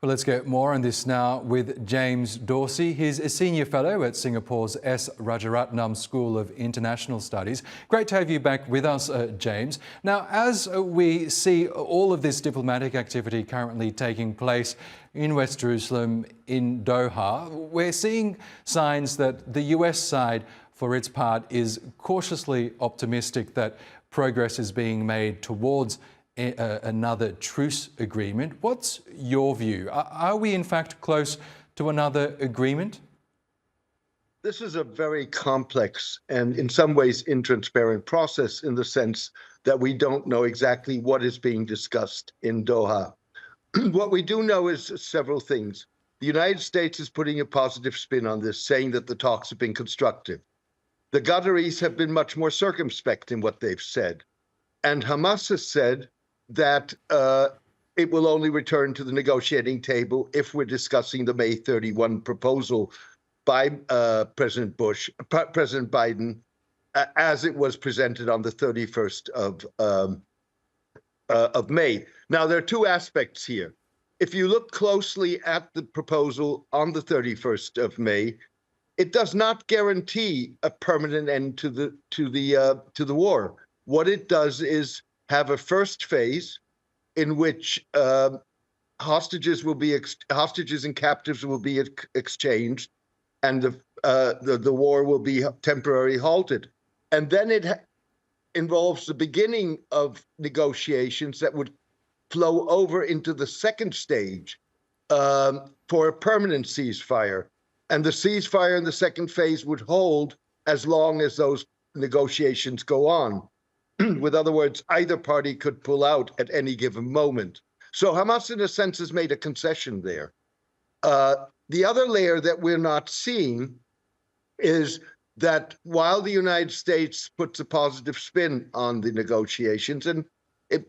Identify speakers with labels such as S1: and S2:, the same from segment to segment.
S1: Well, let's get more on this now with James Dorsey. He's a senior fellow at Singapore's S. Rajaratnam School of International Studies. Great to have you back with us, James. Now, as we see all of this diplomatic activity currently taking place in West Jerusalem, in Doha, we're seeing signs that the US side, for its part, is cautiously optimistic that progress is being made towards another truce agreement. What's your view? Are we in fact close to another agreement?
S2: This is a very complex and in some ways intransparent process in the sense that we don't know exactly what is being discussed in Doha. What we do know is several things. The United States is putting a positive spin on this, saying that the talks have been constructive. The Qataris have been much more circumspect in what they've said. And Hamas has said that it will only return to the negotiating table if we're discussing the May 31 proposal by President Biden, as it was presented on the 31st of May. Now, there are two aspects here. If you look closely at the proposal on the 31st of May, it does not guarantee a permanent end to the war. What it does is have a first phase in which hostages and captives will be exchanged, and the war will be temporarily halted. And then it involves the beginning of negotiations that would flow over into the second stage for a permanent ceasefire. And the ceasefire in the second phase would hold as long as those negotiations go on. With other words, either party could pull out at any given moment. So Hamas, in a sense, has made a concession there. The other layer that we're not seeing is that while the United States puts a positive spin on the negotiations, and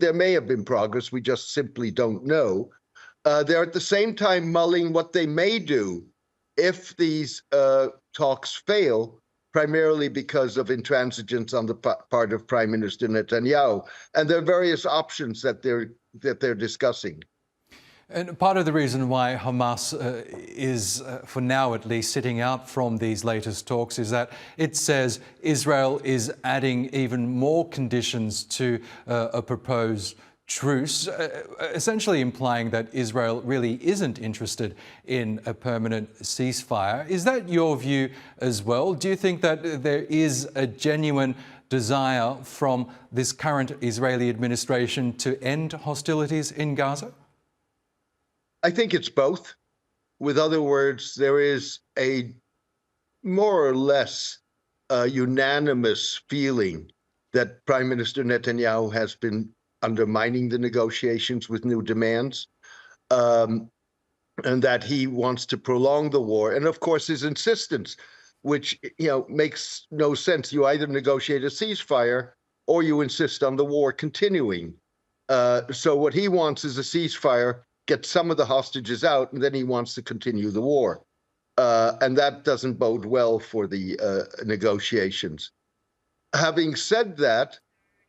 S2: there may have been progress, we just simply don't know, they're at the same time mulling what they may do if these talks fail, primarily because of intransigence on the part of Prime Minister Netanyahu. And there are various options that they're discussing.
S1: And part of the reason why Hamas is, for now at least, sitting out from these latest talks is that it says Israel is adding even more conditions to a proposed truce, essentially implying that Israel really isn't interested in a permanent ceasefire. Is that your view as well? Do you think that there is a genuine desire from this current Israeli administration to end hostilities in Gaza?
S2: I think it's both. With other words, there is a more or less unanimous feeling that Prime Minister Netanyahu has been undermining the negotiations with new demands, and that he wants to prolong the war. And of course, his insistence, which makes no sense. You either negotiate a ceasefire or you insist on the war continuing. So what he wants is a ceasefire, get some of the hostages out, and then he wants to continue the war. And that doesn't bode well for the negotiations. Having said that,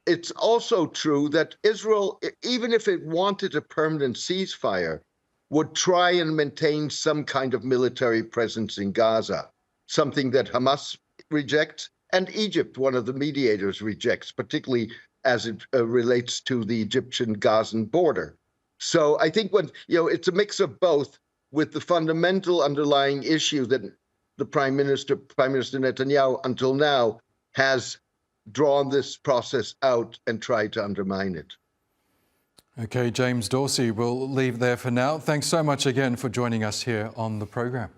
S2: it's also true that Israel, even if it wanted a permanent ceasefire, would try and maintain some kind of military presence in Gaza, something that Hamas rejects and Egypt, one of the mediators, rejects, particularly as it relates to the Egyptian-Gazan border. So I think it's a mix of both, with the fundamental underlying issue that the Prime Minister Netanyahu, until now, has drawn this process out and tried to undermine it.
S1: Okay, James Dorsey, we'll leave there for now. Thanks so much again for joining us here on the program.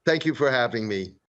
S2: Thank you for having me.